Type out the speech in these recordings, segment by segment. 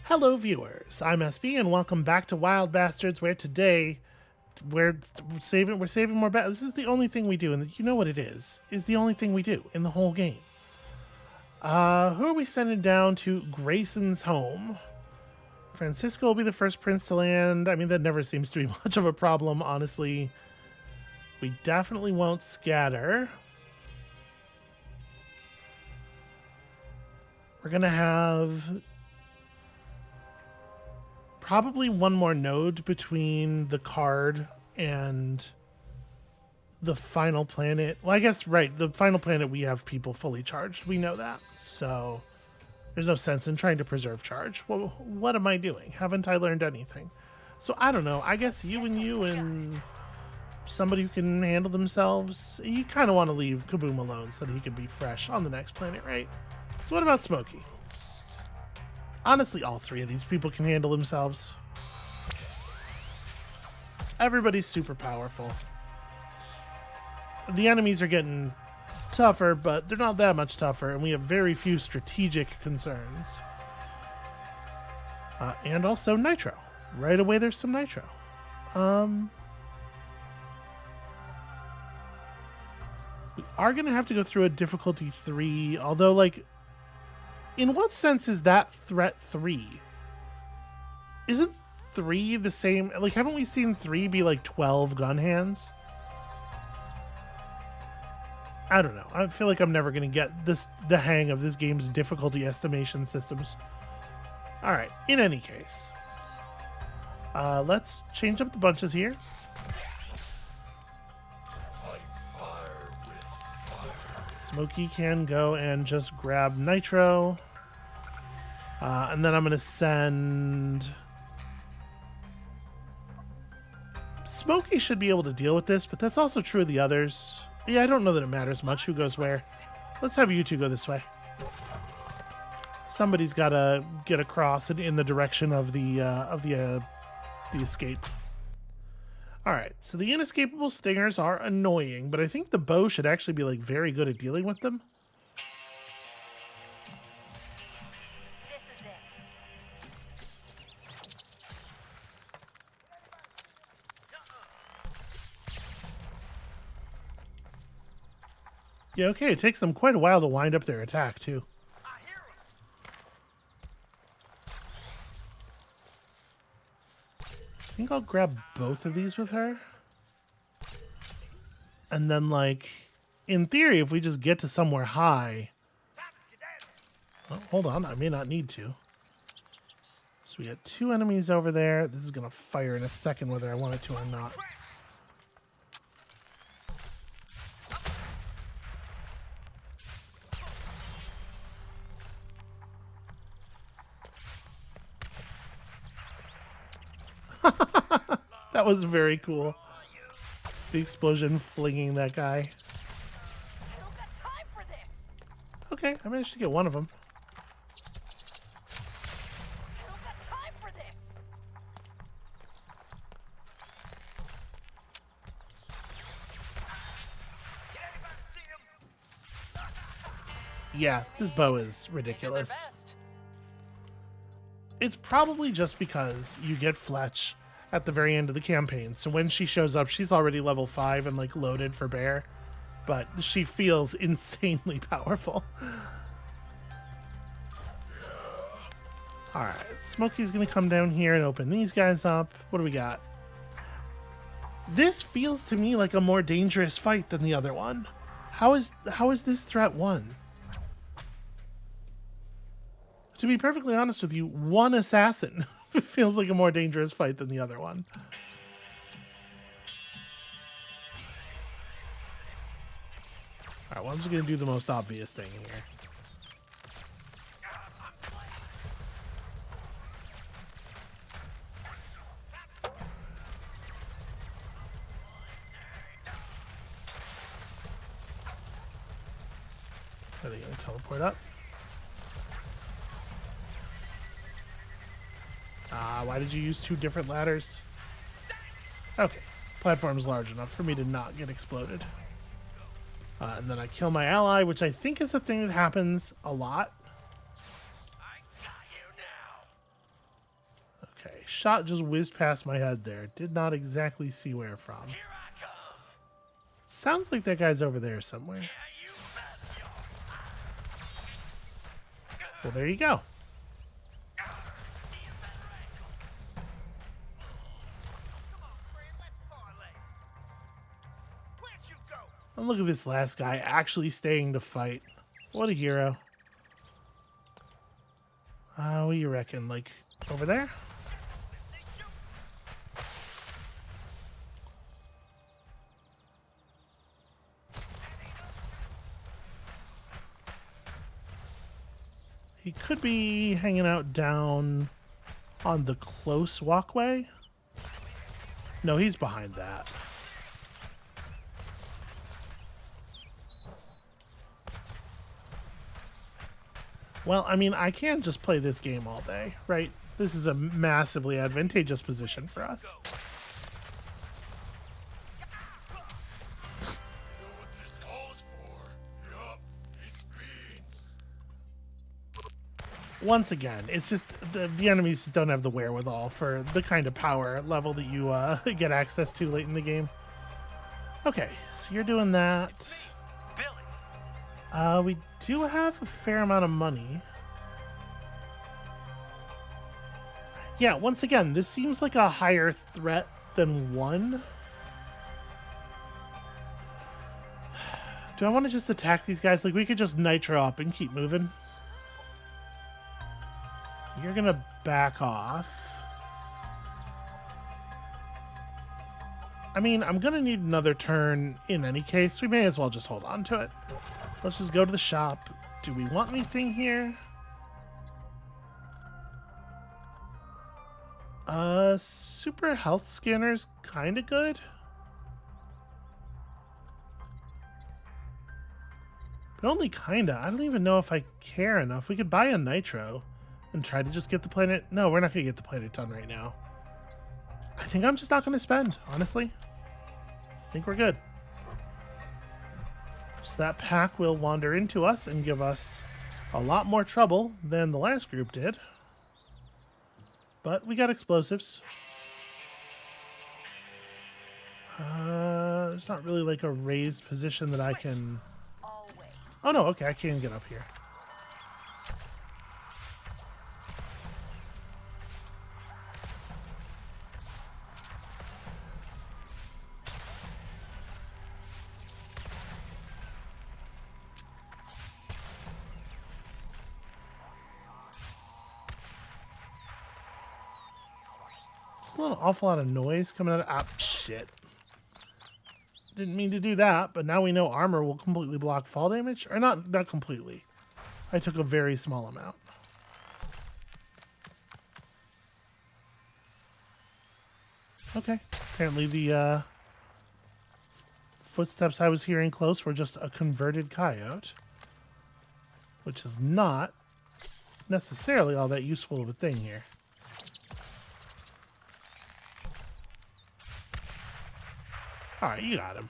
Hello viewers, I'm SB and welcome back to Wild Bastards, where today we're saving more This is the only thing we do, and you know what it is the only thing we do in the whole game. Who are we sending down to Grayson's home? Francisco will be the first prince to land. I mean, that never seems to be much of a problem, honestly. We definitely won't scatter. We're gonna have probably one more node between the card and the final planet. Well, I guess, right, the final planet we have people fully charged. We know that. So there's no sense in trying to preserve charge. Well, what am I doing? Haven't I learned anything? So I don't know. I guess you and somebody who can handle themselves. You kind of want to leave Kaboom alone so that he can be fresh on the next planet, right? So what about Smokey? Honestly, all three of these people can handle themselves. Everybody's super powerful. The enemies are getting tougher, but they're not that much tougher, and we have very few strategic concerns. And also nitro. Right away, there's some nitro. We are going to have to go through a difficulty 3, although, like, in what sense is that threat 3? Isn't 3 the same? Like, haven't we seen 3 be like 12 gun hands? I don't know. I feel like I'm never going to get the hang of this game's difficulty estimation systems. Alright, in any case. Let's change up the bunches here. Smokey can go and just grab nitro. And then I'm going to send... Smokey should be able to deal with this, but that's also true of the others. Yeah, I don't know that it matters much who goes where. Let's have you two go this way. Somebody's got to get across in the direction of the escape. All right, so the inescapable stingers are annoying, but I think the bow should actually be like very good at dealing with them. This is it. Yeah, okay, it takes them quite a while to wind up their attack, too. I think I'll grab both of these with her. And then, like, in theory, if we just get to somewhere high... Oh, hold on, I may not need to. So we got 2 enemies over there. This is going to fire in a second whether I want it to or not. That was very cool. The explosion flinging that guy. I don't got time for this. Okay, I managed to get one of them. I don't got time for this. Yeah, this bow is ridiculous. It's probably just because you get Fletch at the very end of the campaign. So when she shows up, she's already level 5 and like loaded for bear. But she feels insanely powerful. Alright, Smokey's gonna come down here and open these guys up. What do we got? This feels to me like a more dangerous fight than the other one. How is this threat 1? To be perfectly honest with you, 1 assassin feels like a more dangerous fight than the other one. Alright, well, I'm just going to do the most obvious thing here. Are they going to teleport up? Why did you use 2 different ladders? Okay, platform's large enough for me to not get exploded. And then I kill my ally, which I think is a thing that happens a lot. shot just whizzed past my head there. Did not exactly see where from. Sounds like that guy's over there somewhere. Well, there you go. And look at this last guy actually staying to fight. What a hero. What do you reckon? Like, over there? He could be hanging out down on the close walkway. No, he's behind that. Well, I mean, I can't just play this game all day, right? This is a massively advantageous position for us. Once again, it's just the enemies don't have the wherewithal for the kind of power level that you get access to late in the game. Okay, so you're doing that. We do have a fair amount of money. Yeah, once again, this seems like a higher threat than 1. Do I want to just attack these guys? Like, we could just nitro up and keep moving. You're gonna back off. I mean, I'm gonna need another turn in any case. We may as well just hold on to it. Let's just go to the shop. Do we want anything here? Super health scanner's kind of good. But only kinda. I don't even know if I care enough. We could buy a nitro and try to just get the planet. No, we're not gonna get the planet done right now. I think I'm just not gonna spend, honestly. I think we're good. So that pack will wander into us and give us a lot more trouble than the last group did. But we got explosives. There's not really like a raised position that I can... Oh no, okay, I can get up here. There's an awful lot of noise coming out of... Ah, shit. Didn't mean to do that, but now we know armor will completely block fall damage. Or not completely. I took a very small amount. Okay. Apparently the footsteps I was hearing close were just a converted coyote. Which is not necessarily all that useful of a thing here. Alright, you got him.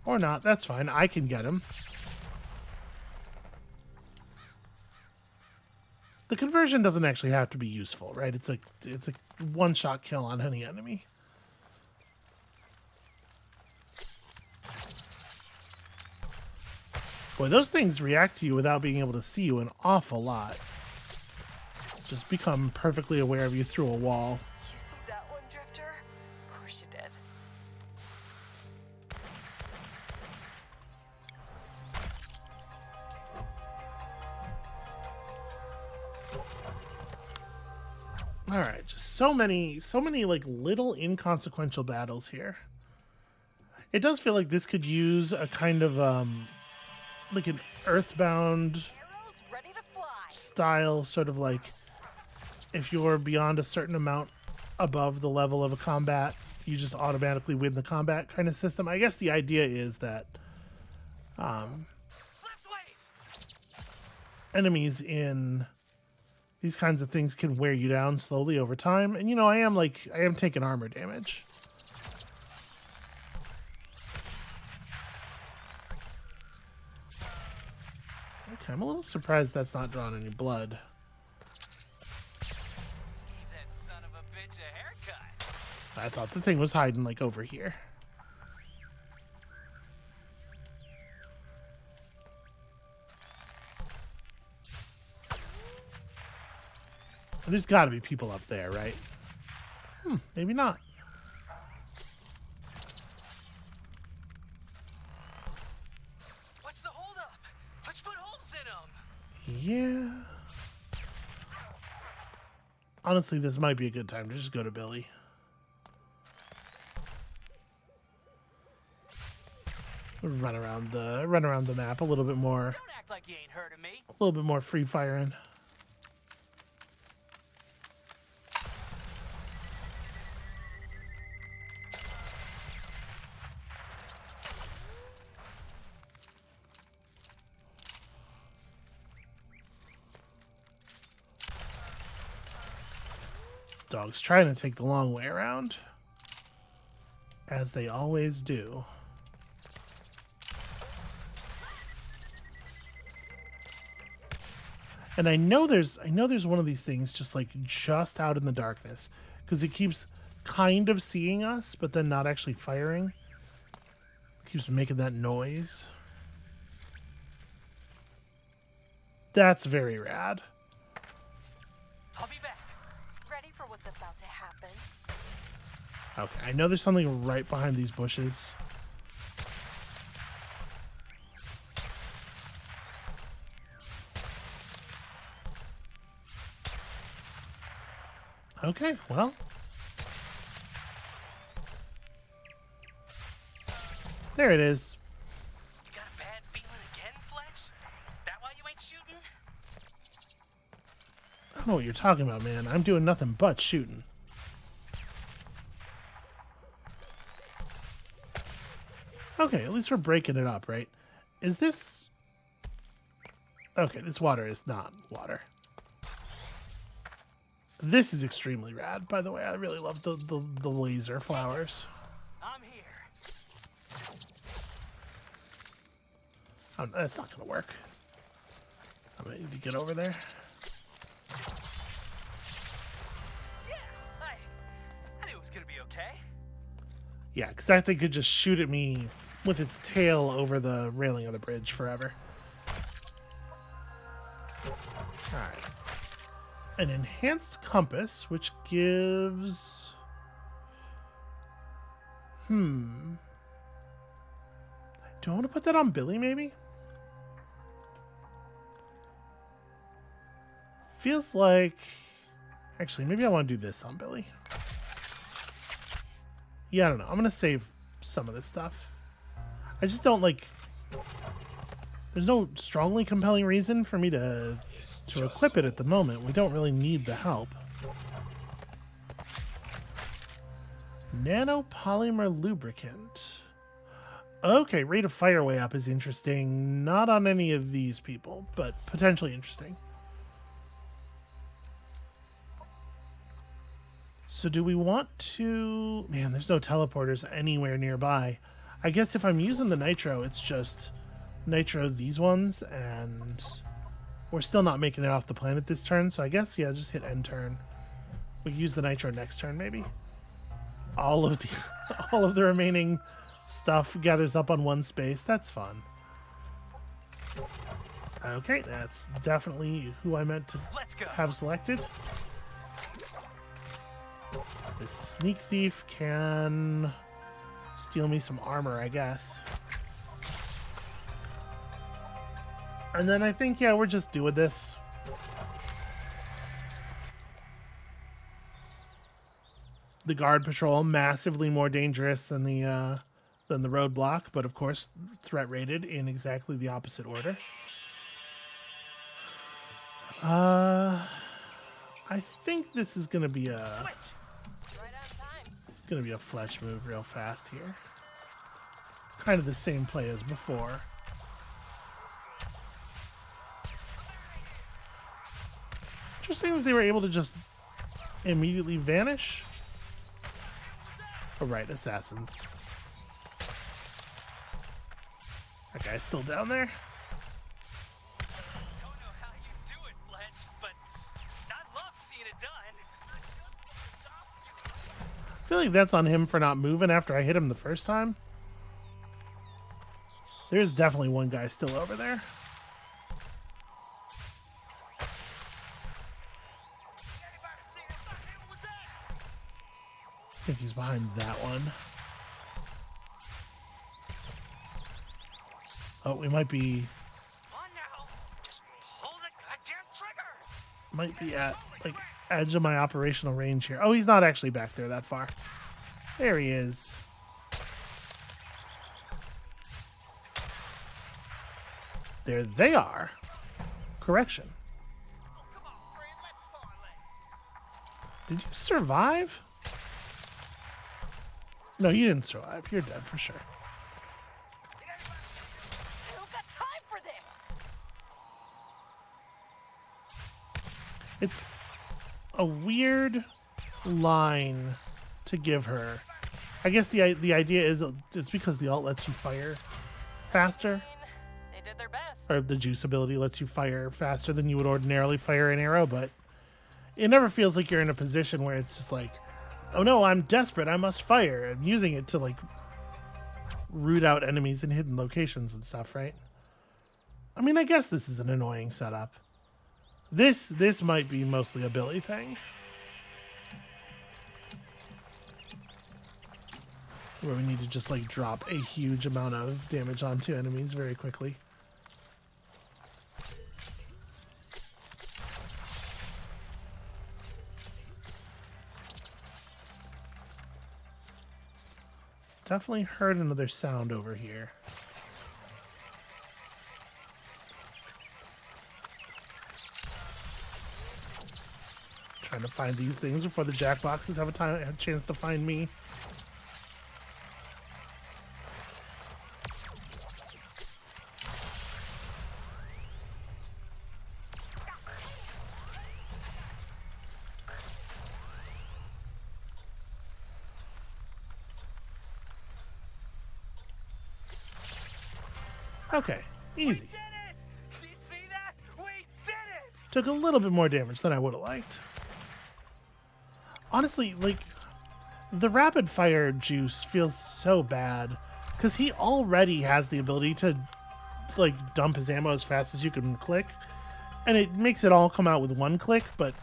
Or not, that's fine. I can get him. The conversion doesn't actually have to be useful, right? It's a one-shot kill on any enemy. Boy, those things react to you without being able to see you an awful lot. Just become perfectly aware of you through a wall. You see that one, Drifter? Of course you did. All right, just so many like little inconsequential battles here. It does feel like this could use a kind of like an Earthbound Arrows ready to fly. style, sort of like if you're beyond a certain amount above the level of a combat, you just automatically win the combat kind of system. I guess the idea is that enemies in these kinds of things can wear you down slowly over time. And, you know, I am taking armor damage. Okay, I'm a little surprised that's not drawn any blood. Gave that son of a bitch a haircut. I thought the thing was hiding, like, over here. There's got to be people up there, right? Maybe not. What's the holdup? Let's put holes in them. Yeah. Honestly, this might be a good time to just go to Billy. Run around the map a little bit more. Don't act like you ain't heard of me. A little bit more free firing. Dogs trying to take the long way around, as they always do. And I know there's one of these things just out in the darkness, because it keeps kind of seeing us, but then not actually firing. It keeps making that noise. That's very rad. I'll be back. Ready for what's about to happen? Okay, I know there's something right behind these bushes. Okay, well. There it is. You got a bad feeling again, Fletch? That why you ain't shooting? I don't know what you're talking about, man. I'm doing nothing but shooting. Okay, at least we're breaking it up, right? Is this... Okay, this water is not water. This is extremely rad, by the way. I really love the laser flowers. I'm here. That's not going to work. I'm going to need to get over there. Yeah, I knew it was gonna be okay. Yeah, because that thing could just shoot at me with its tail over the railing of the bridge forever. Alright. An enhanced compass, which gives... Do I want to put that on Billy, maybe? Feels like... Actually, maybe I want to do this on Billy. Yeah, I don't know. I'm going to save some of this stuff. I just don't like... There's no strongly compelling reason for me to equip it at the moment. We don't really need the help. Nanopolymer lubricant. Okay, rate of fire way up is interesting. Not on any of these people, but potentially interesting. So do we want to... Man, there's no teleporters anywhere nearby. I guess if I'm using the nitro, it's just nitro these ones, and we're still not making it off the planet this turn, so I guess, yeah, just hit end turn. We can use the nitro next turn, maybe. All of the remaining stuff gathers up on one space. That's fun. Okay, that's definitely who I meant to have selected. This sneak thief can steal me some armor, I guess. And then I think, yeah, we're just doing this. The guard patrol, massively more dangerous than the roadblock, but of course threat rated in exactly the opposite order. I think this is gonna be a Fletch move real fast here. Kind of the same play as before. It's interesting that they were able to just immediately vanish. Oh, right, assassins. That guy's still down there. feel like that's on him for not moving after I hit him the first time. There's definitely one guy still over there. I think he's behind that one. Oh, we might be... On now. Just pull the goddamn trigger. Might be at, like, edge of my operational range here. Oh, he's not actually back there that far. There he is. There they are. Correction. Oh, come on, friend. Let's parlay. Did you survive? No, you didn't survive. You're dead for sure. I don't got time for this. It's a weird line to give her. I guess the idea is it's because the alt lets you fire faster, They did their best. or the juice ability lets you fire faster than you would ordinarily fire an arrow, but it never feels like you're in a position where it's just like, oh no, I'm desperate, I must fire. I'm using it to like root out enemies in hidden locations and stuff, right? I mean, I guess this is an annoying setup. This might be mostly a Billy thing. Where we need to just like drop a huge amount of damage onto enemies very quickly. Definitely heard another sound over here. Trying to find these things before the jackboxes have a chance to find me. Okay, easy. Did it! You see that? We did it! Took a little bit more damage than I would have liked. Honestly, like, the rapid fire juice feels so bad because he already has the ability to, like, dump his ammo as fast as you can click, and it makes it all come out with one click, but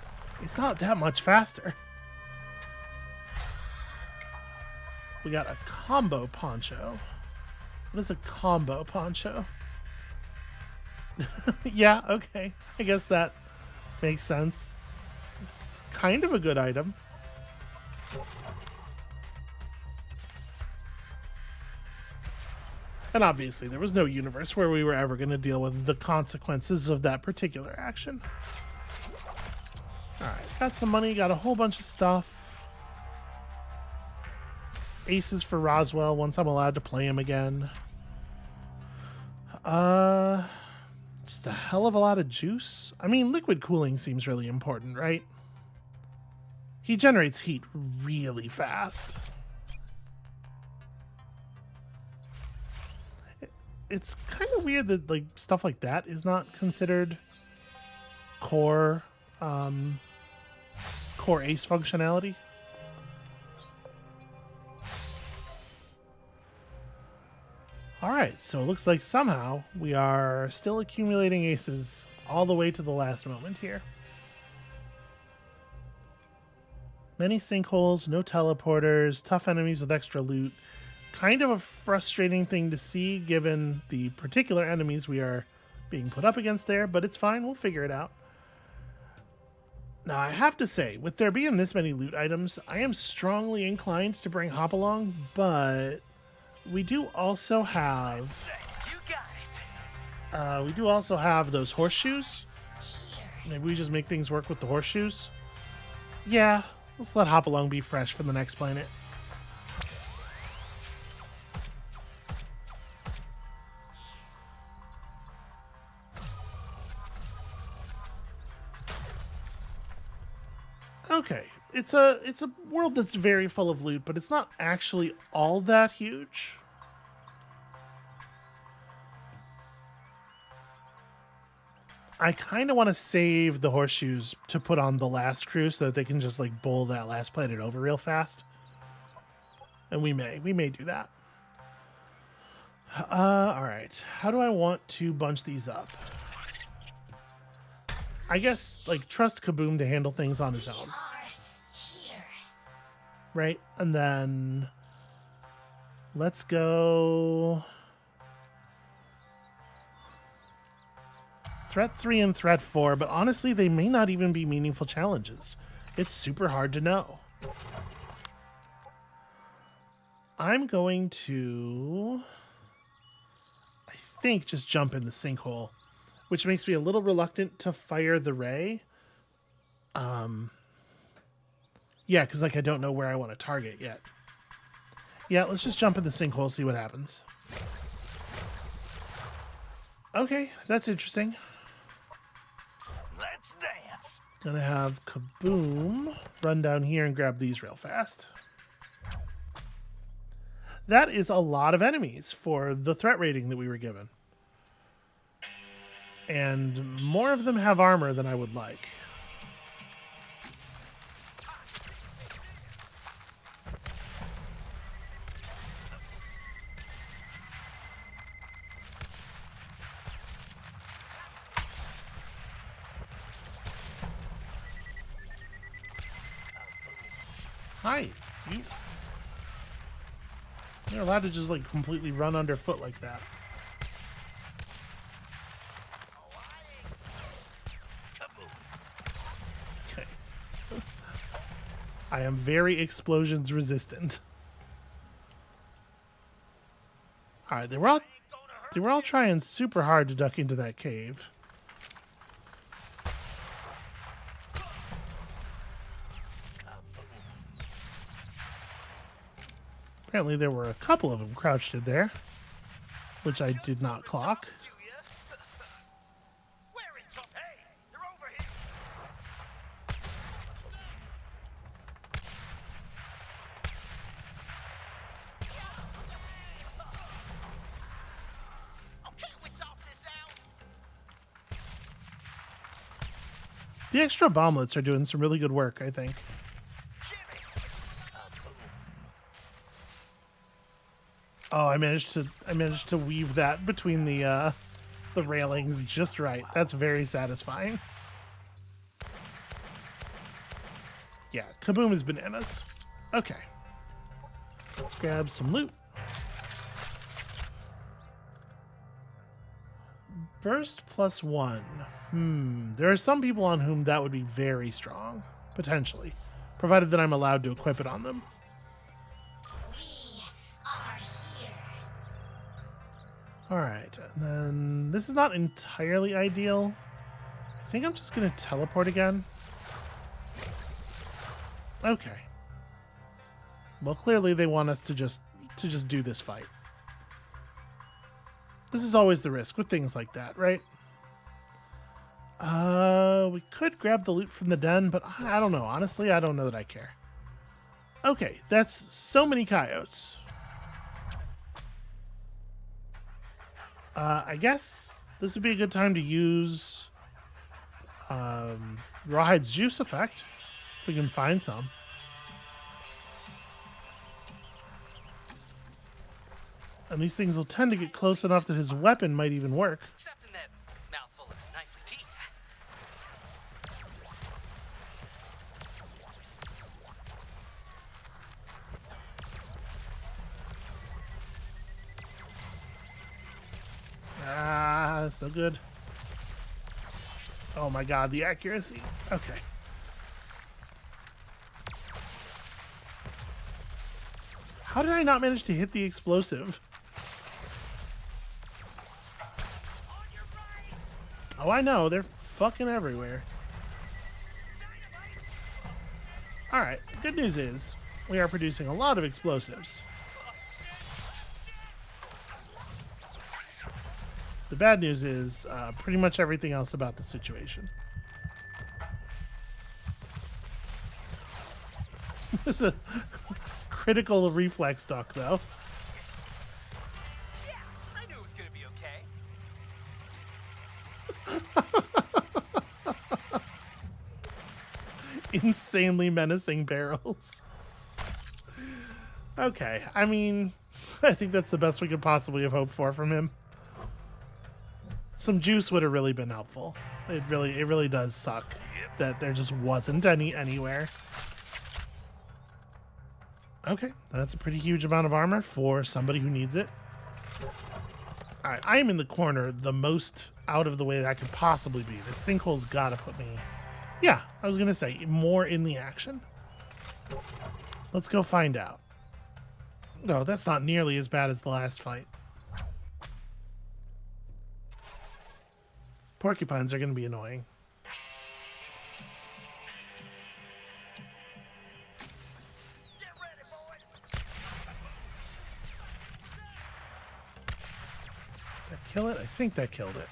it's not that much faster. We got a combo poncho. What is a combo poncho? Yeah, okay. I guess that makes sense. It's kind of a good item. And obviously, there was no universe where we were ever going to deal with the consequences of that particular action. Alright, got some money, got a whole bunch of stuff. Aces for Roswell once I'm allowed to play him again. Just a hell of a lot of juice. I mean, liquid cooling seems really important, right? He generates heat really fast. It's kind of weird that like stuff like that is not considered core core ace functionality. All right, so it looks like somehow we are still accumulating aces all the way to the last moment here. Many sinkholes, no teleporters, tough enemies with extra loot. Kind of a frustrating thing to see given the particular enemies we are being put up against there, but it's fine, we'll figure it out. Now, I have to say, with there being this many loot items, I am strongly inclined to bring Hop along, but we do also have You got it! we do also have those horseshoes. Maybe we just make things work with the horseshoes. Yeah, let's let Hop along be fresh for the next planet. Okay, it's a world that's very full of loot, but it's not actually all that huge. I kind of want to save the horseshoes to put on the last crew so that they can just like bowl that last planet over real fast. And we may do that. All right. How do I want to bunch these up? I guess, like, trust Kaboom to handle things on his own. Right? And then let's go threat 3 and threat 4, but honestly, they may not even be meaningful challenges. It's super hard to know. I'm going to, I think, just jump in the sinkhole, which makes me a little reluctant to fire the ray. Yeah, because, like, I don't know where I want to target yet. Yeah, let's just jump in the sinkhole, see what happens. Okay, that's interesting. Let's dance. Gonna have Kaboom run down here and grab these real fast. That is a lot of enemies for the threat rating that we were given. And more of them have armor than I would like. Hi, you're allowed to just, like, completely run underfoot like that. Okay. I am very explosions resistant. Alright, they were all trying super hard to duck into that cave. Apparently there were a couple of them crouched in there, which I did not clock. The extra bomblets are doing some really good work, I think. Oh, I managed to weave that between the railings just right. That's very satisfying. Yeah, Kaboom is bananas. Okay. Let's grab some loot. Burst +1. There are some people on whom that would be very strong, potentially, provided that I'm allowed to equip it on them. Alright, and then this is not entirely ideal. I think I'm just going to teleport again. Okay. Well, clearly they want us to just do this fight. This is always the risk with things like that, right? We could grab the loot from the den, but I don't know. Honestly, I don't know that I care. Okay, that's so many coyotes. I guess this would be a good time to use Rawhide's juice effect, if we can find some. And these things will tend to get close enough that his weapon might even work. Except in that mouthful of knifely teeth. Ah, that's no good. Oh my god, the accuracy. Okay. How did I not manage to hit the explosive? Oh, I know. They're fucking everywhere. Alright, good news is we are producing a lot of explosives. The bad news is pretty much everything else about the situation. This is a critical reflex duck, though. Yeah, I knew it was gonna be okay. Insanely menacing barrels. Okay, I mean, I think that's the best we could possibly have hoped for from him. Some juice would have really been helpful. It really does suck that there just wasn't any anywhere. Okay, that's a pretty huge amount of armor for somebody who needs it. All right, I am in the corner the most out of the way that I could possibly be. The sinkhole's got to put me... Yeah, I was going to say, more in the action. Let's go find out. No, that's not nearly as bad as the last fight. Porcupines are going to be annoying. Get ready, boys. Did that kill it? I think that killed it.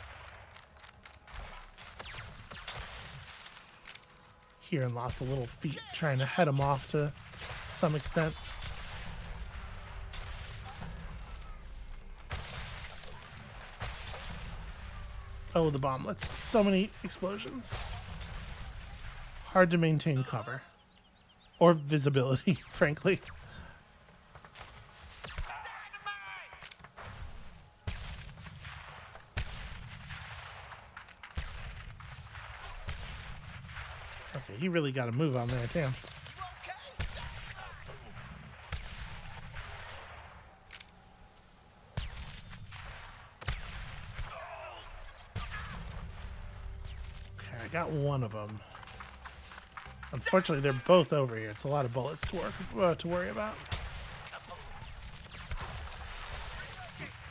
Hearing lots of little feet trying to head them off to some extent. Oh, the bomblets. So many explosions. Hard to maintain cover. Or visibility, frankly. Okay, he really got a move on there, damn. Got one of them. Unfortunately, they're both over here. It's a lot of bullets to worry about.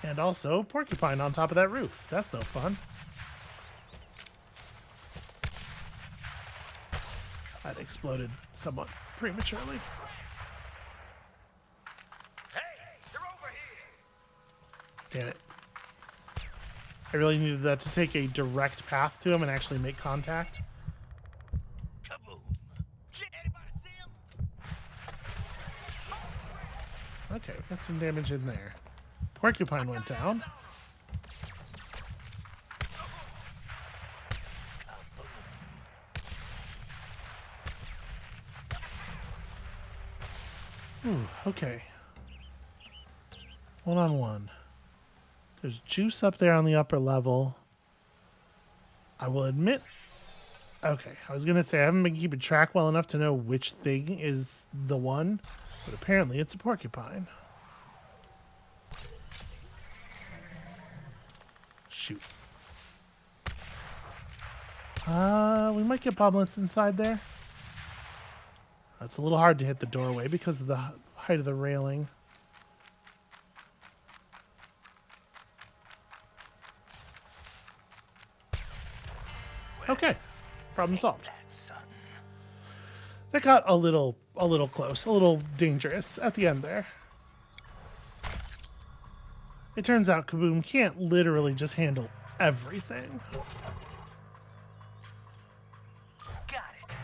And also, porcupine on top of that roof. That's no fun. That exploded somewhat prematurely. Hey, they're over here. Damn it. I really needed that to take a direct path to him and actually make contact. Kaboom. Anybody see him? Okay, got some damage in there. Porcupine went down. Ooh, okay. 1-on-1. There's juice up there on the upper level. I will admit... Okay, I was going to say I haven't been keeping track well enough to know which thing is the one, but apparently it's a porcupine. Shoot. We might get bomblets inside there. It's a little hard to hit the doorway because of the height of the railing. Okay, problem solved. That got a little close, a little dangerous at the end there. It turns out Kaboom can't literally just handle everything. Got it.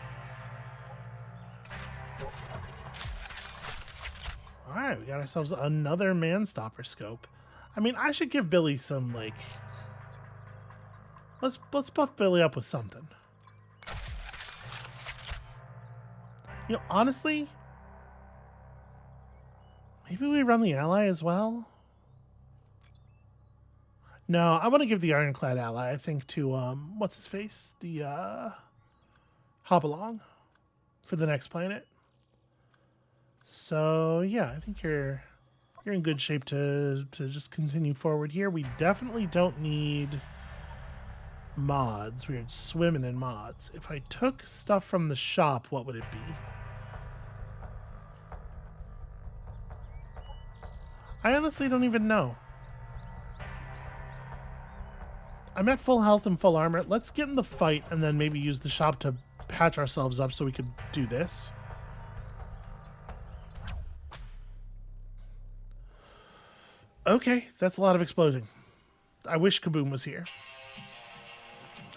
All right, we got ourselves another man-stopper scope. I mean, I should give Billy some, like... Let's buff Billy up with something. You know, honestly, maybe we run the ally as well. No, I want to give the Ironclad ally, I think, to what's his face, the Hopalong for the next planet. So yeah, I think you're in good shape to just continue forward here. We definitely don't need mods. We're swimming in mods. If I took stuff from the shop, what would it be? I honestly don't even know. I'm at full health and full armor. Let's get in the fight and then maybe use the shop to patch ourselves up so we could do this. Okay, that's a lot of exploding. I wish Kaboom was here.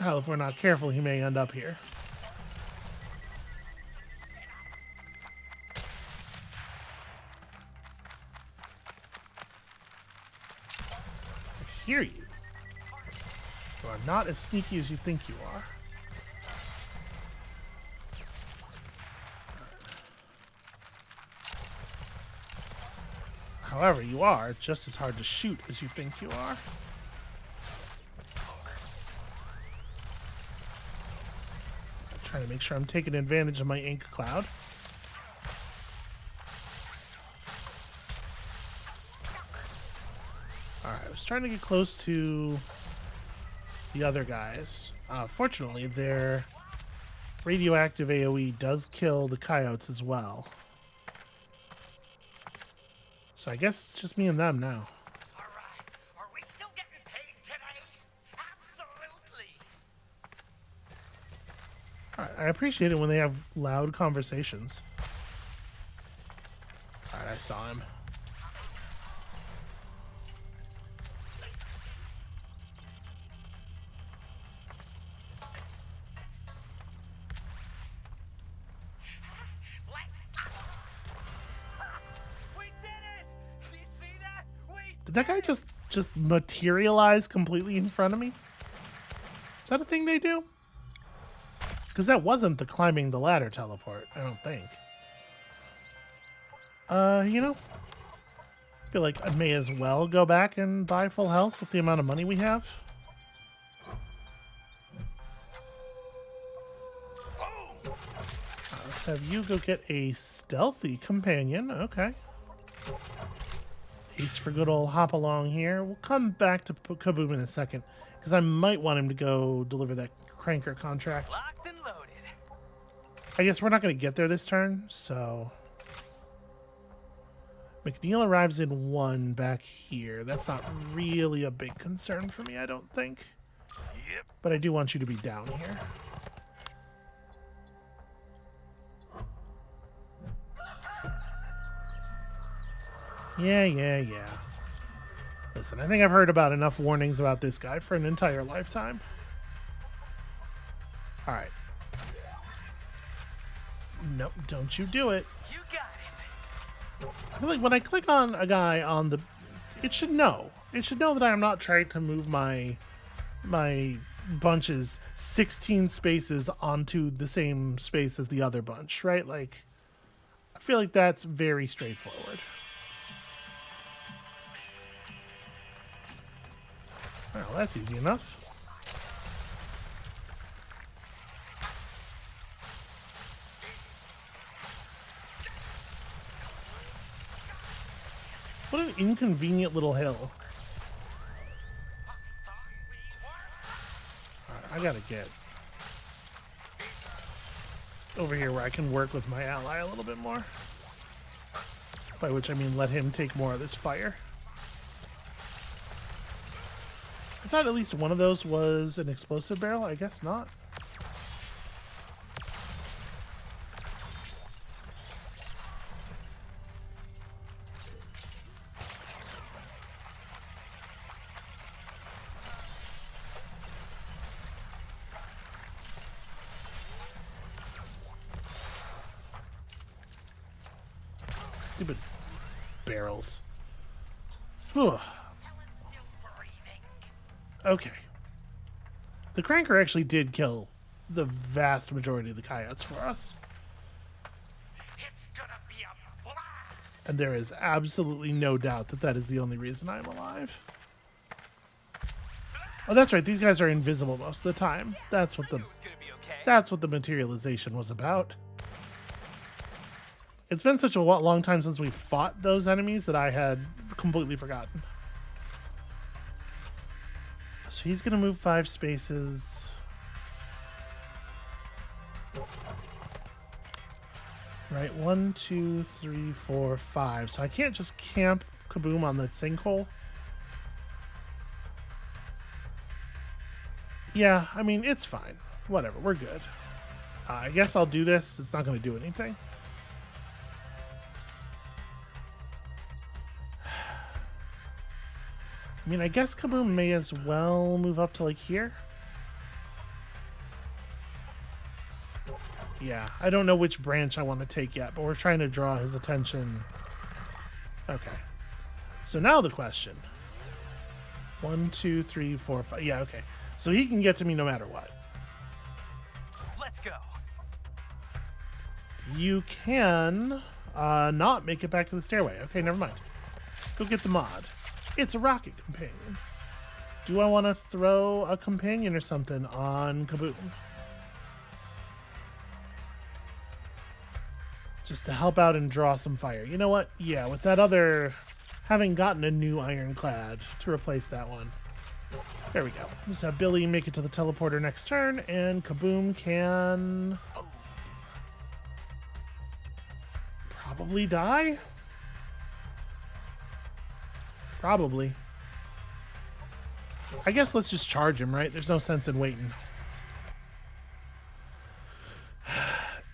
Hell, if we're not careful, he may end up here. I hear you. You are not as sneaky as you think you are. However, you are just as hard to shoot as you think you are. Trying to make sure I'm taking advantage of my ink cloud. Alright, I was trying to get close to the other guys. Fortunately, their radioactive AoE does kill the coyotes as well. So I guess it's just me and them now. All right. Are we still getting paid today? Absolutely. Alright, I appreciate it when they have loud conversations. Alright, I saw him. We did it! You see that? Did that guy just materialize completely in front of me? Is that a thing they do? Because that wasn't the climbing the ladder teleport, I don't think. You know, I feel like I may as well go back and buy full health with the amount of money we have. Let's have you go get a stealthy companion. Okay. Ace for good old hop along here. We'll come back to Kaboom in a second, because I might want him to go deliver that cranker contract. Locked and loaded. I guess we're not going to get there this turn, so... McNeil arrives in 1 back here. That's not really a big concern for me, I don't think. Yep. But I do want you to be down here. Yeah. Listen, I think I've heard about enough warnings about this guy for an entire lifetime. Alright. Nope, don't you do it. You got it. I feel like when I click on a guy on the... It should know. It should know that I am not trying to move my bunches 16 spaces onto the same space as the other bunch, right? Like, I feel like that's very straightforward. Well, that's easy enough. What an inconvenient little hill. Alright, I gotta get over here where I can work with my ally a little bit more. By which I mean let him take more of this fire. I thought at least one of those was an explosive barrel. I guess not. Stupid barrels. Whew. Okay. The cranker actually did kill the vast majority of the coyotes for us. It's gonna be a blast. And there is absolutely no doubt that that is the only reason I'm alive. Oh, that's right. These guys are invisible most of the time. That's what It was gonna be okay. that's what the materialization was about. It's been such a long time since we fought those enemies that I had completely forgotten. So he's going to move 5 spaces. Right, 1, 2, 3, 4, 5. So I can't just camp Kaboom on that sinkhole. Yeah, I mean, it's fine. Whatever, we're good. I guess I'll do this. It's not going to do anything. I mean, I guess Kaboom may as well move up to, like, here. Yeah, I don't know which branch I want to take yet, but we're trying to draw his attention. Okay. So now the question. 1, 2, 3, 4, 5. Yeah, okay. So he can get to me no matter what. Let's go. You can not make it back to the stairway. Okay, never mind. Go get the mod. It's a rocket companion. Do I want to throw a companion or something on Kaboom? Just to help out and draw some fire. You know what? Yeah, with that other... Having gotten a new ironclad to replace that one. There we go. Just have Billy make it to the teleporter next turn, and Kaboom can... probably die? Probably. I guess let's just charge him, right? There's no sense in waiting.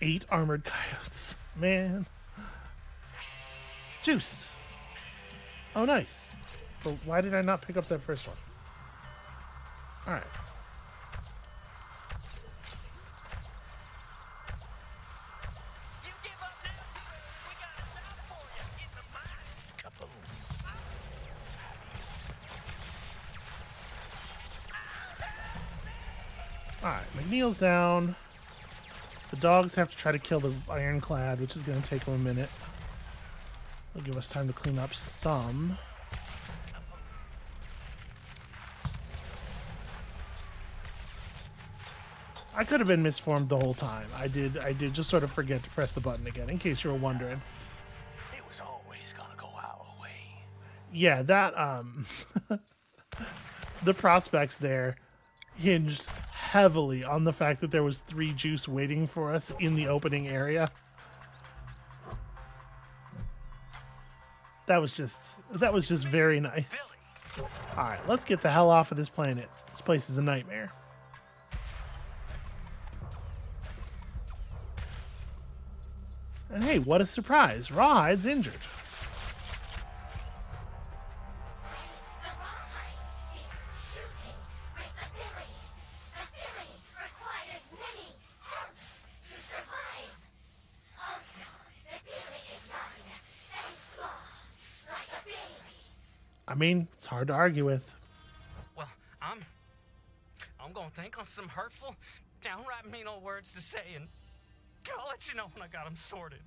8 armored coyotes. Man. Juice. Oh, nice. But why did I not pick up that first one? Alright. You give up now? We got a job for you in the mine. Kaboom. Alright, McNeil's down. The dogs have to try to kill the ironclad, which is going to take them a minute. It'll give us time to clean up some. I could have been misformed the whole time. I did just sort of forget to press the button again, in case you were wondering. It was always gonna go our way. Yeah, that the prospects there hinged heavily on the fact that there was 3 juice waiting for us in the opening area. That was just very nice. All right, let's get the hell off of this planet. This place is a nightmare. And hey, what a surprise. Rawhide's injured. I mean, it's hard to argue with. Well, I'm gonna think on some hurtful, downright mean old words to say, and I'll let you know when I got them sorted.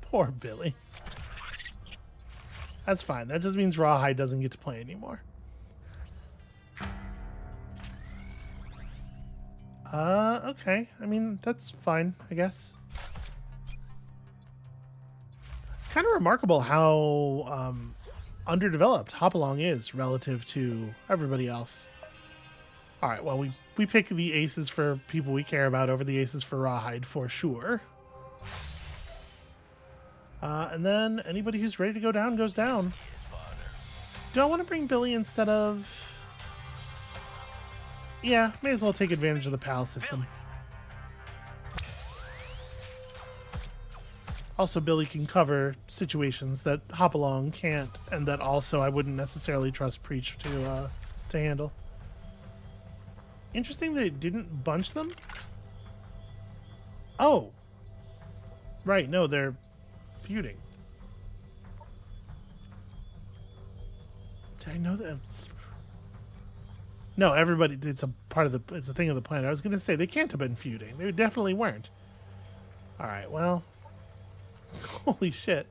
Poor Billy. That's fine. That just means Rawhide doesn't get to play anymore. Okay. I mean, that's fine, I guess. It's kind of remarkable how underdeveloped Hopalong is relative to everybody else. All right, well, we pick the aces for people we care about over the aces for Rawhide for sure. And then anybody who's ready to go down goes down. Do I want to bring Billy instead of... Yeah, may as well take advantage of the PAL system. Also, Billy can cover situations that Hopalong can't, and that also I wouldn't necessarily trust Preach to handle. Interesting they didn't bunch them? Oh! Right, no, they're feuding. Did I know that? No, everybody, it's a part of the, it's a thing of the planet. I was going to say, they can't have been feuding. They definitely weren't. Alright, well. Holy shit.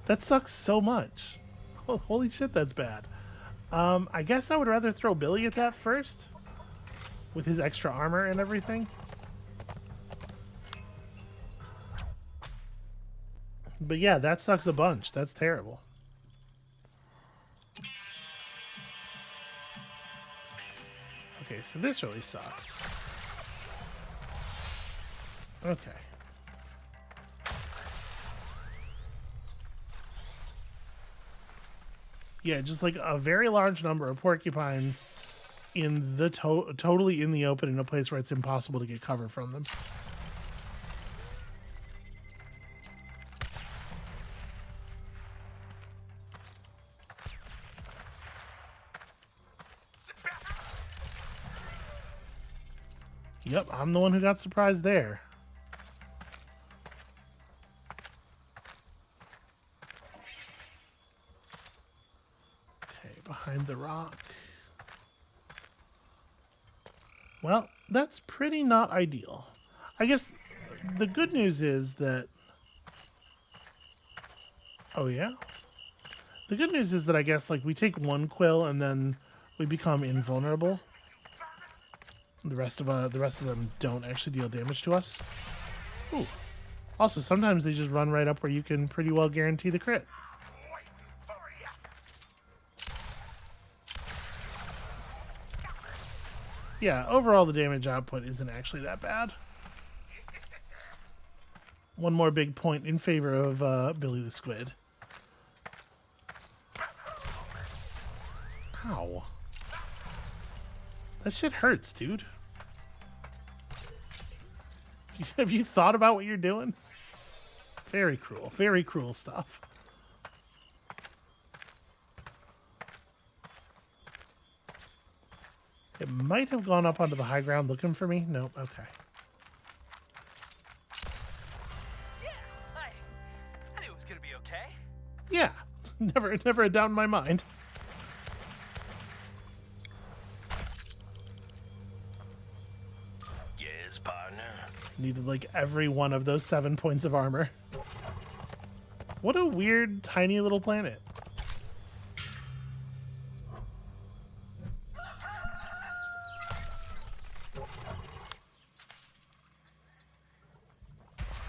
That sucks so much. Holy shit, that's bad. I guess I would rather throw Billy at that first. With his extra armor and everything. But yeah, that sucks a bunch. That's terrible. Okay, so this really sucks. Okay. Yeah, just like a very large number of porcupines in the totally in the open in a place where it's impossible to get cover from them. Yep, I'm the one who got surprised there. Okay, behind the rock. Well, that's pretty not ideal. I guess the good news is that Oh, yeah? The good news is that I guess, like, we take one quill and then we become invulnerable. The rest of them don't actually deal damage to us. Ooh. Also, sometimes they just run right up where you can pretty well guarantee the crit. Yeah, overall the damage output isn't actually that bad. One more big point in favor of Billy the Squid. Ow. That shit hurts, dude. Have you thought about what you're doing? Very cruel stuff. It might have gone up onto the high ground looking for me. Nope, okay. Yeah, I knew it was gonna be okay. Yeah, never a doubt in my mind. Yes, partner. Needed like every one of those 7 points of armor. What a weird, tiny little planet.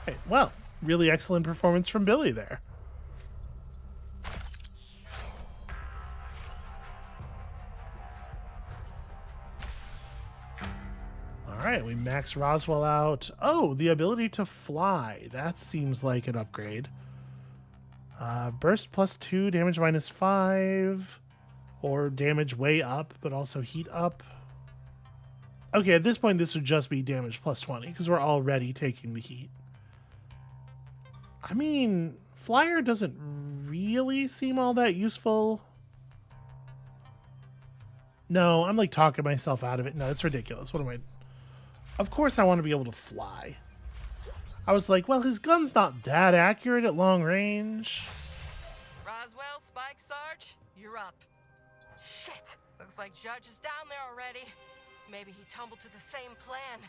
Right, well, really excellent performance from Billy there. Alright, we max Roswell out. Oh, the ability to fly. That seems like an upgrade. Burst +2, damage -5. Or damage way up, but also heat up. Okay, at this point this would just be damage +20, because we're already taking the heat. I mean, Flyer doesn't really seem all that useful. No, I'm like talking myself out of it. No, it's ridiculous. What am I... Of course I want to be able to fly. I was like, well, his gun's not that accurate at long range. Roswell, Spike, Sarge, you're up. Shit, looks like Judge is down there already. Maybe he tumbled to the same plan.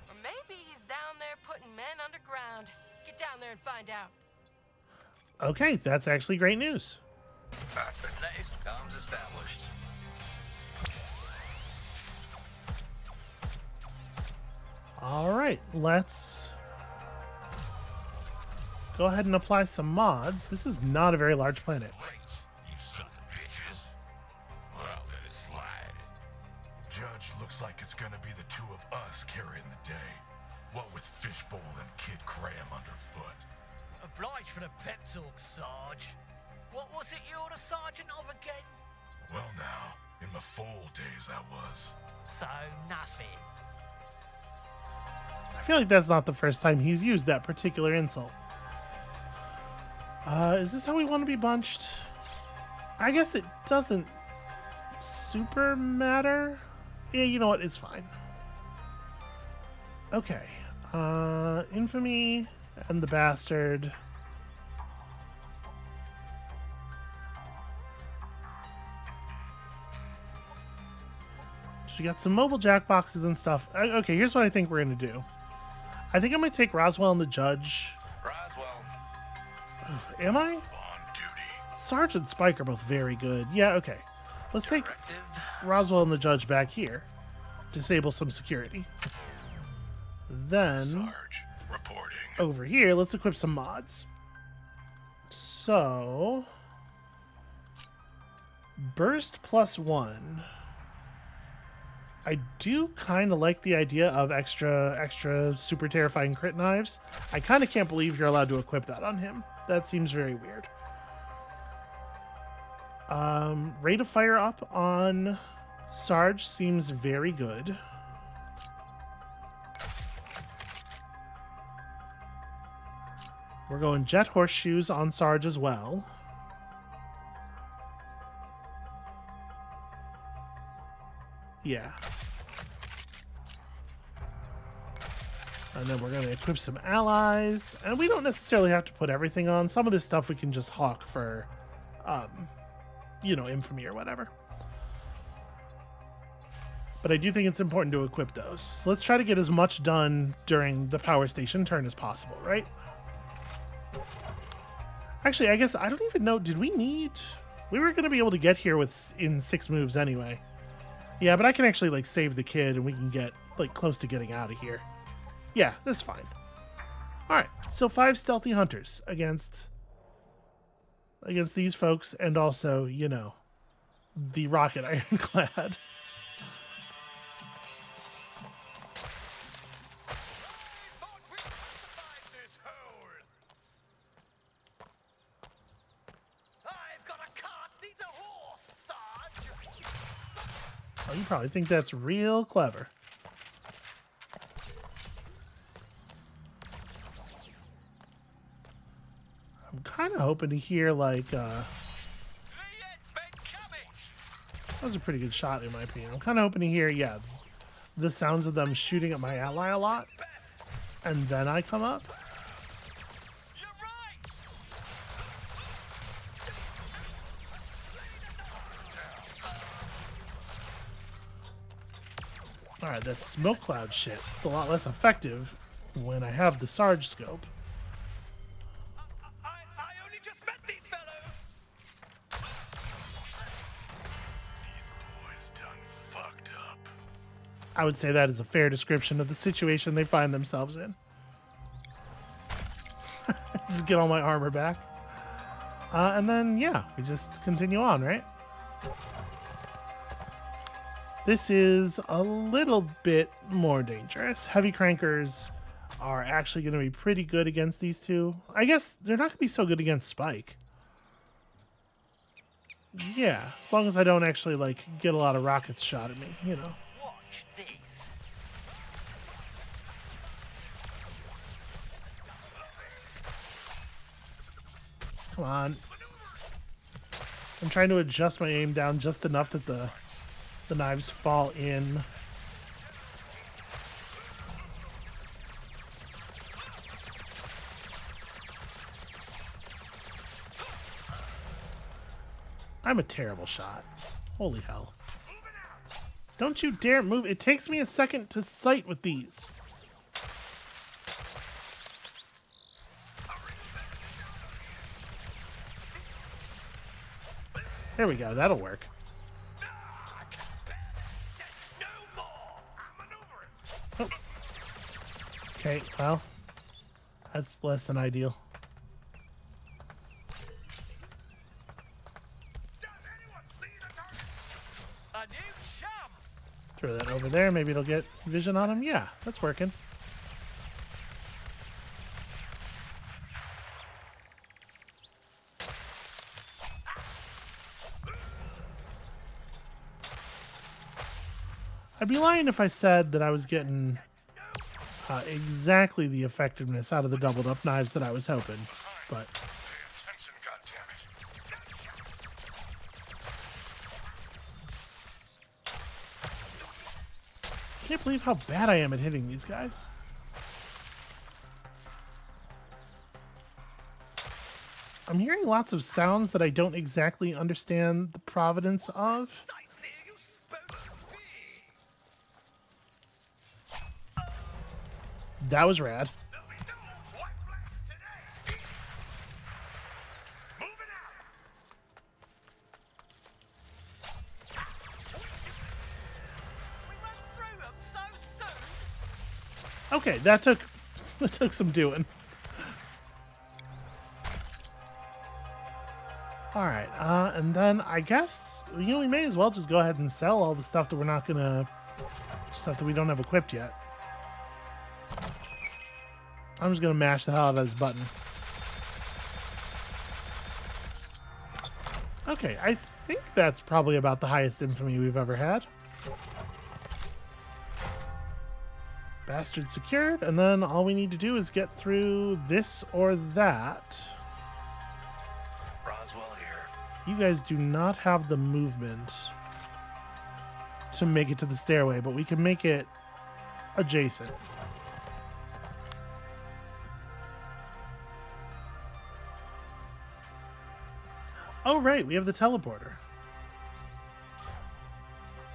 Or maybe he's down there putting men underground. Get down there and find out. Okay, that's actually great news. Nice. Comms established. All right, let's go ahead and apply some mods. This is not a very large planet. Great, you sons of bitches. Well, let it slide. Judge, looks like it's gonna be the two of us carrying the day. What with Fishbowl and Kid Cram underfoot. Obliged for the pep talk, Sarge. What was it you were the sergeant of again? Well now, in my full days I was. So, nothing. I feel like that's not the first time he's used that particular insult. Is this how we want to be bunched? I guess it doesn't super matter. Yeah, you know what? It's fine. Okay. Infamy and the Bastard. So we got some mobile jackboxes and stuff. Okay, here's what I think we're going to do. I think I'm going to take Roswell and the Judge. Roswell. Am I? On duty. Sarge and Spike are both very good. Yeah, okay. Let's take Directive. Roswell and the Judge back here. Disable some security. Then, Sarge, reporting. over here, let's equip some mods. So, Burst +1. I do kind of like the idea of extra super terrifying crit knives. I kind of can't believe you're allowed to equip that on him. That seems very weird. Rate of fire up on Sarge seems very good. We're going jet horseshoes on Sarge as well. Yeah. And then we're going to equip some allies. And we don't necessarily have to put everything on. Some of this stuff we can just hawk for, you know, infamy or whatever. But I do think it's important to equip those. So let's try to get as much done during the power station turn as possible, right? Actually, I guess I don't even know. Did we need... We were going to be able to get here in 6 moves anyway. Yeah, but I can actually, like, save the kid and we can get, like, close to getting out of here. Yeah, that's fine. Alright, so 5 stealthy hunters against these folks and also, you know, the rocket ironclad. Oh, you probably think that's real clever. I'm kind of hoping to hear, like, that was a pretty good shot, in my opinion. I'm kind of hoping to hear, yeah, the sounds of them shooting at my ally a lot. And then I come up. Alright, that smoke cloud shit. It's a lot less effective when I have the Sarge scope. I only just met these fellows. These boys done fucked up. I would say that is a fair description of the situation they find themselves in. Just get all my armor back. And then, yeah, we just continue on, right? This is a little bit more dangerous. Heavy crankers are actually going to be pretty good against these two. I guess they're not going to be so good against Spike. Yeah, as long as I don't actually, like, get a lot of rockets shot at me, you know. Watch this. Come on. I'm trying to adjust my aim down just enough that the knives fall in. I'm a terrible shot. Holy hell. Don't you dare move. It takes me a second to sight with these. There we go. That'll work. Oh. Okay, well, that's less than ideal. A new chum. Throw that over there. Maybe it'll get vision on him. Yeah, that's working. I'd be lying if I said that I was getting exactly the effectiveness out of the doubled up knives that I was hoping, but Pay attention, goddammit. I can't believe how bad I am at hitting these guys. I'm hearing lots of sounds that I don't exactly understand the provenance of. That was rad. Okay, that took some doing. All right, and then I guess we may as well just go ahead and sell all the stuff that we're not gonna, stuff that we don't have equipped yet. I'm just gonna mash the hell out of this button. Okay, I think that's probably about the highest infamy we've ever had. Bastard secured, and then all we need to do is get through this or that. Roswell here. You guys do not have the movement to make it to the stairway, but we can make it adjacent. Oh, right, we have the teleporter.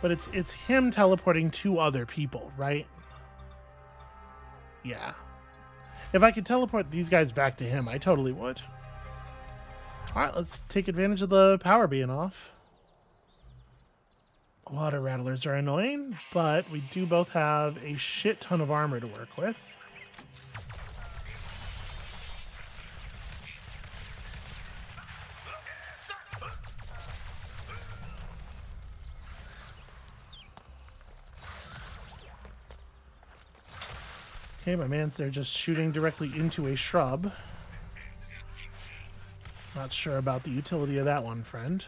But it's him teleporting to other people, right? Yeah. If I could teleport these guys back to him, I totally would. Alright, let's take advantage of the power being off. Water rattlers are annoying, but we do both have a shit ton of armor to work with. Okay, my man's there just shooting directly into a shrub. Not sure about the utility of that one, friend.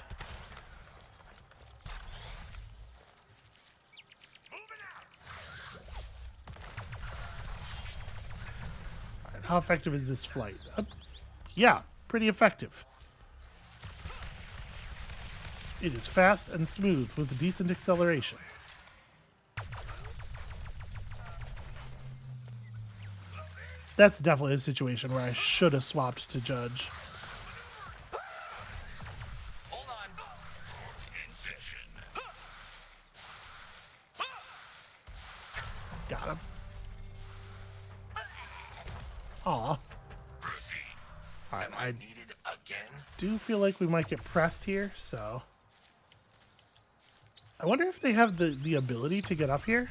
Alright, how effective is this flight? Yeah, pretty effective. It is fast and smooth with decent acceleration. That's definitely a situation where I should have swapped to Judge. Hold on. Got him. Aw. Alright, I do feel like we might get pressed here, so... I wonder if they have the ability to get up here?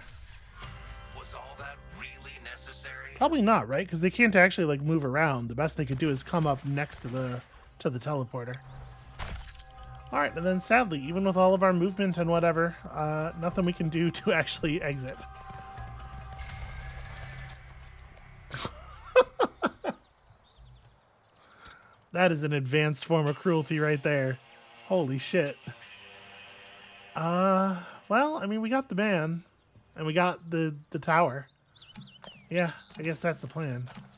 Was all that really necessary? Probably not, right? Because they can't actually like move around. The best they could do is come up next to the teleporter. All right, and then sadly, even with all of our movement and whatever, nothing we can do to actually exit. That is an advanced form of cruelty right there. Holy shit. Well, I mean, we got the man, and we got the tower. Yeah, I guess that's the plan. I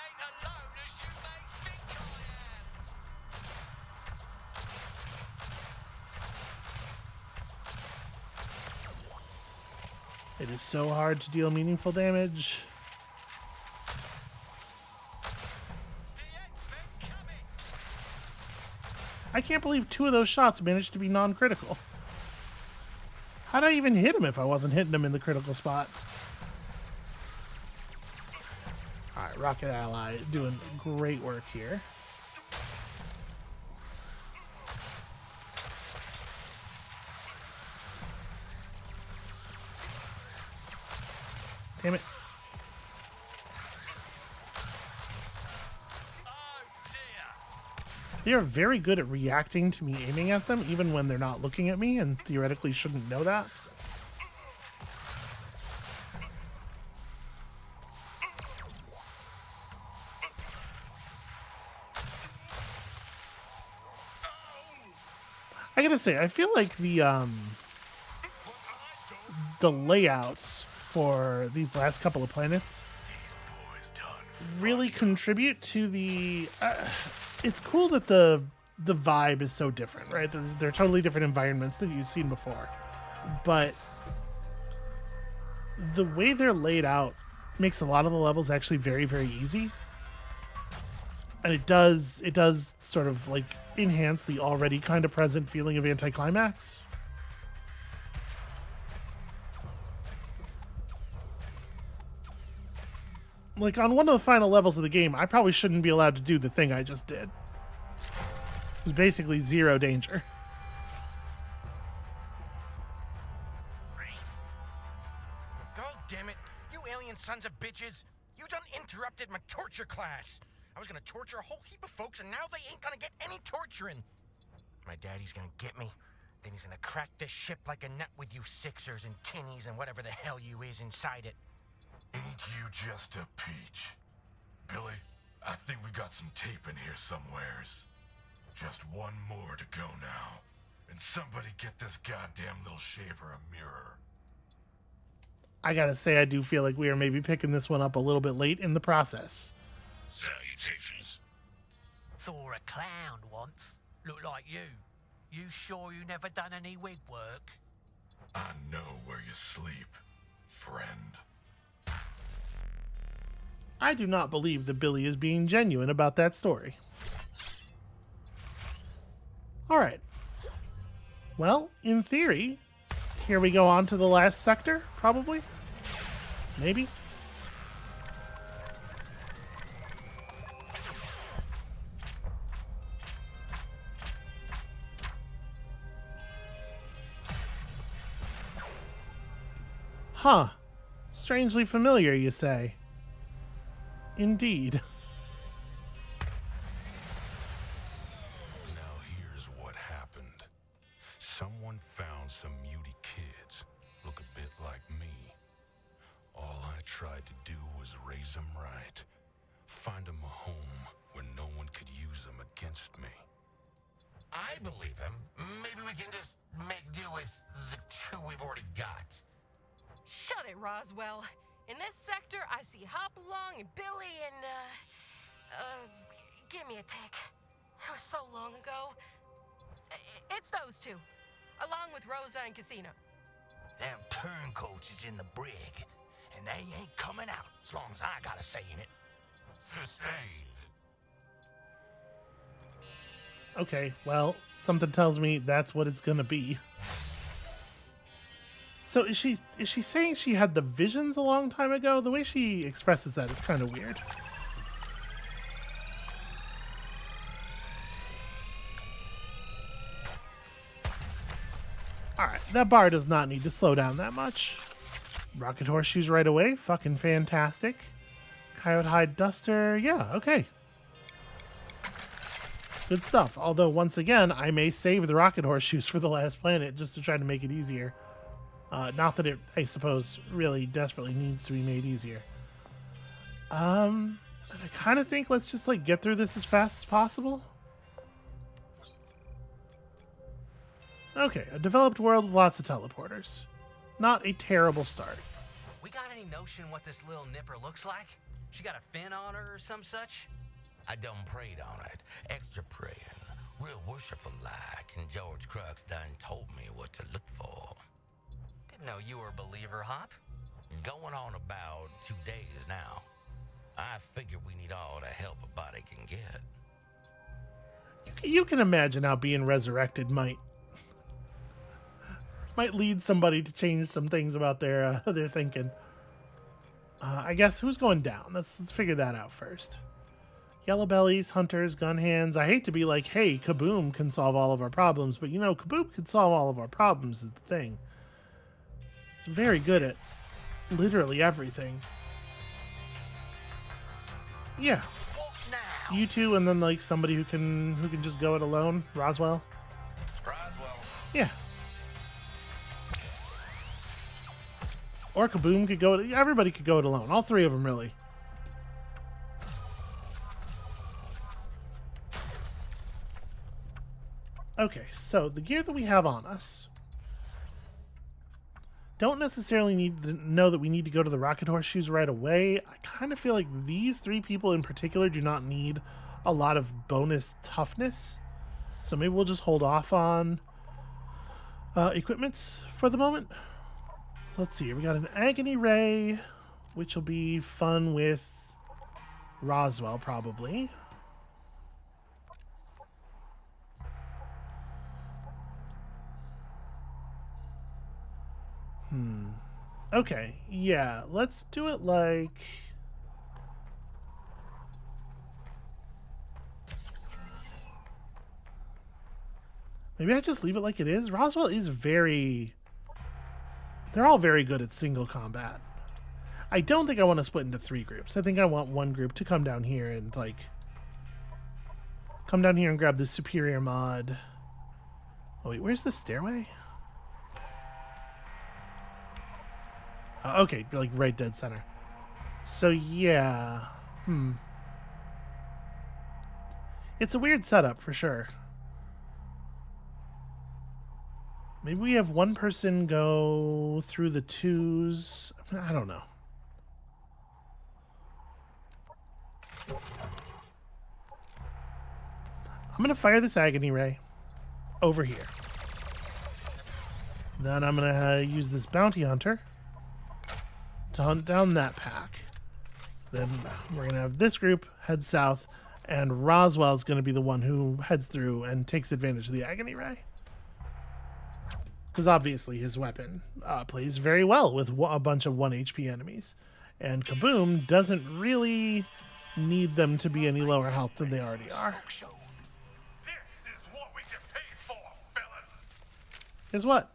ain't alone as you may think I am. It is so hard to deal meaningful damage. I can't believe 2 of those shots managed to be non-critical. How'd I even hit him if I wasn't hitting him in the critical spot? Alright, Rocket Ally doing great work here. Damn it. They are very good at reacting to me aiming at them, even when they're not looking at me, and theoretically shouldn't know that. I gotta say, I feel like the layouts for these last couple of planets really contribute to the... it's cool that the vibe is so different, right? They're totally different environments that you've seen before. But the way they're laid out makes a lot of the levels actually very, very easy. And it does sort of like enhance the already kind of present feeling of anticlimax. Like, on one of the final levels of the game, I probably shouldn't be allowed to do the thing I just did. It was basically zero danger. God damn it, you alien sons of bitches! You done interrupted my torture class! I was gonna torture a whole heap of folks, and now they ain't gonna get any torturing! My daddy's gonna get me, then he's gonna crack this ship like a nut with you sixers and tinnies and whatever the hell you is inside it. Ain't you just a peach? Billy, I think we got some tape in here somewheres. Just one more to go now. And somebody get this goddamn little shaver a mirror. I gotta say, I do feel like we are maybe picking this one up a little bit late in the process. Salutations. Saw a clown once. Looked like you. You sure you never done any wig work? I know where you sleep, friend. I do not believe that Billy is being genuine about that story. Alright. Well, in theory, here we go on to the last sector, probably? Maybe? Huh. Strangely familiar, you say. Indeed. Now here's what happened. Someone found some muty kids, look a bit like me. All I tried to do was raise them right. Find them a home where no one could use them against me. I believe him. Maybe we can just make do with the two we've already got. Shut it, Roswell. In this sector, I see Hopalong and Billy and, give me a tick. It was so long ago. It's those two, along with Rosa and Casino. Them turncoats is in the brig, and they ain't coming out as long as I got a say in it. Sustained. Okay, well, something tells me that's what it's gonna be. So is she saying she had the visions a long time ago? The way she expresses that is kind of weird. Alright, that bar does not need to slow down that much. Rocket horseshoes right away. Fucking fantastic. Coyote hide duster. Yeah, okay. Good stuff. Although, once again, I may save the rocket horseshoes for the last planet just to try to make it easier. Not that it, I suppose, really desperately needs to be made easier. And I kind of think let's just, like, get through this as fast as possible. Okay, a developed world with lots of teleporters. Not a terrible start. We got any notion what this little nipper looks like? She got a fin on her or some such? I done prayed on it. Extra praying. Real worshipful like. And George Crux done told me what to look for. Didn't know you were a believer, Hop. Going on about 2 days now. I figure we need all the help a body can get. You can imagine how being resurrected might lead somebody to change some things about their thinking. I guess who's going down? Let's figure that out first. Yellow bellies, hunters, gun hands. I hate to be like, hey, Kaboom can solve all of our problems, but you know, Kaboom can solve all of our problems is the thing. He's very good at literally everything. Yeah. You two, and then like somebody who can just go it alone. Roswell. Yeah. Or Kaboom could go it. Everybody could go it alone. All three of them, really. Okay, so the gear that we have on us. Don't necessarily need to know that we need to go to the rocket horseshoes right away. I kind of feel like these three people in particular do not need a lot of bonus toughness. So maybe we'll just hold off on equipments for the moment. Let's see. We got an agony ray, which will be fun with Roswell probably. Okay, yeah, let's do it like... Maybe I just leave it like it is. Roswell is very... They're all very good at single combat. I don't think I want to split into 3 groups. I think I want one group to come down here and, like... Come down here and grab the superior mod. Oh, wait, where's the stairway? Okay, like right dead center. So yeah, it's a weird setup for sure. Maybe we have one person go through the 2s. I don't know. I'm gonna fire this agony ray over here. Then I'm gonna use this bounty hunter to hunt down that pack. Then we're going to have this group head south, and Roswell's going to be the one who heads through and takes advantage of the agony ray. Because obviously his weapon plays very well with a bunch of 1 HP enemies. And Kaboom doesn't really need them to be any lower health than they already are. This is what we get paid for, fellas. Guess what?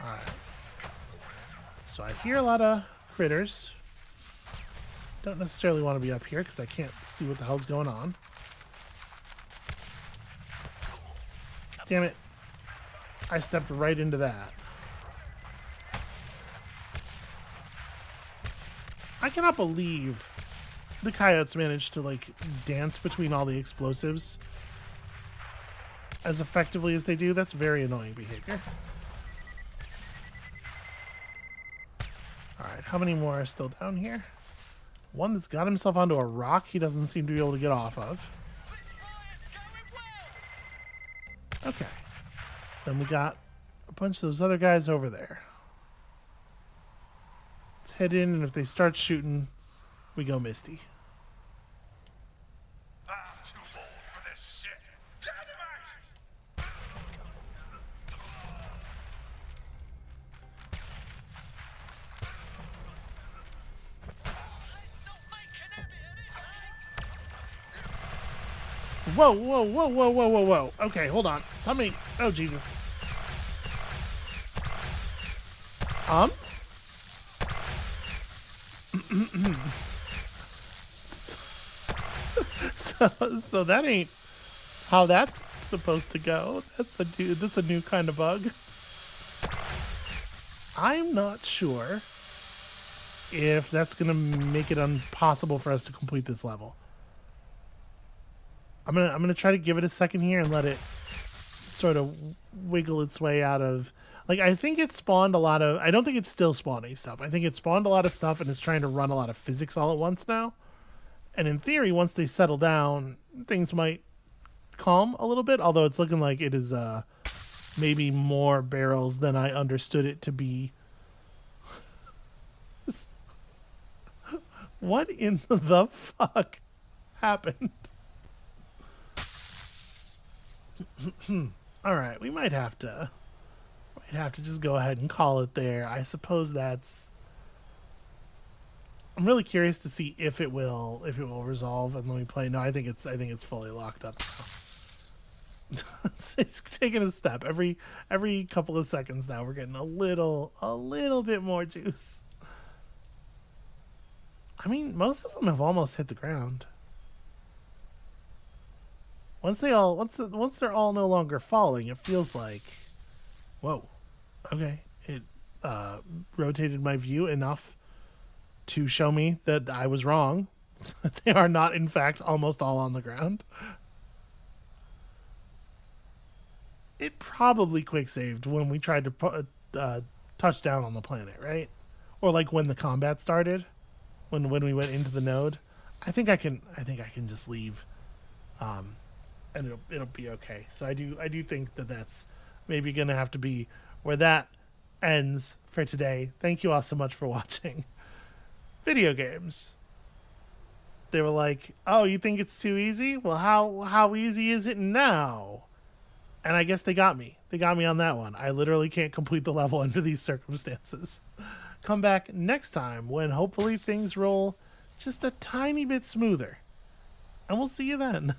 Alright. So I hear a lot of critters. Don't necessarily want to be up here because I can't see what the hell's going on. Damn it. I stepped right into that. I cannot believe the coyotes managed to, like, dance between all the explosives as effectively as they do. That's very annoying behavior. Alright, how many more are still down here? One that's got himself onto a rock he doesn't seem to be able to get off of. Okay. Then we got a bunch of those other guys over there. Let's head in, and if they start shooting, we go Misty. I'm too old for this shit. Dynamite! Whoa, whoa, whoa, whoa, whoa, whoa, whoa. Okay, hold on. Somebody... Oh, Jesus. So that ain't how that's supposed to go. That's a new kind of bug. I'm not sure if that's gonna make it impossible for us to complete this level. I'm gonna try to give it a second here and let it sort of wiggle its way out of, like, I think it spawned a lot of, I don't think it's still spawning stuff. I think it spawned a lot of stuff and it's trying to run a lot of physics all at once now. And in theory, once they settle down, things might calm a little bit, although it's looking like it is maybe more barrels than I understood it to be. What in the fuck happened? All right, we might have to just go ahead and call it there. I suppose that's. I'm really curious to see if it will resolve and let me play. No, I think it's fully locked up now. It's taking a step every couple of seconds now. We're getting a little bit more juice. I mean, most of them have almost hit the ground. Once they're all no longer falling, it feels like, whoa, okay, it rotated my view enough to show me that I was wrong. They are not, in fact, almost all on the ground. It probably quick saved when we tried to touch down on the planet, right? Or like when the combat started, when we went into the node. I think I can just leave. And it'll be okay. So I do think that that's maybe gonna have to be where that ends for today. Thank you all so much for watching. Video games. They were like, oh, you think it's too easy? Well, how easy is it now? And I guess they got me. They got me on that one. I literally can't complete the level under these circumstances. Come back next time when hopefully things roll just a tiny bit smoother. And we'll see you then.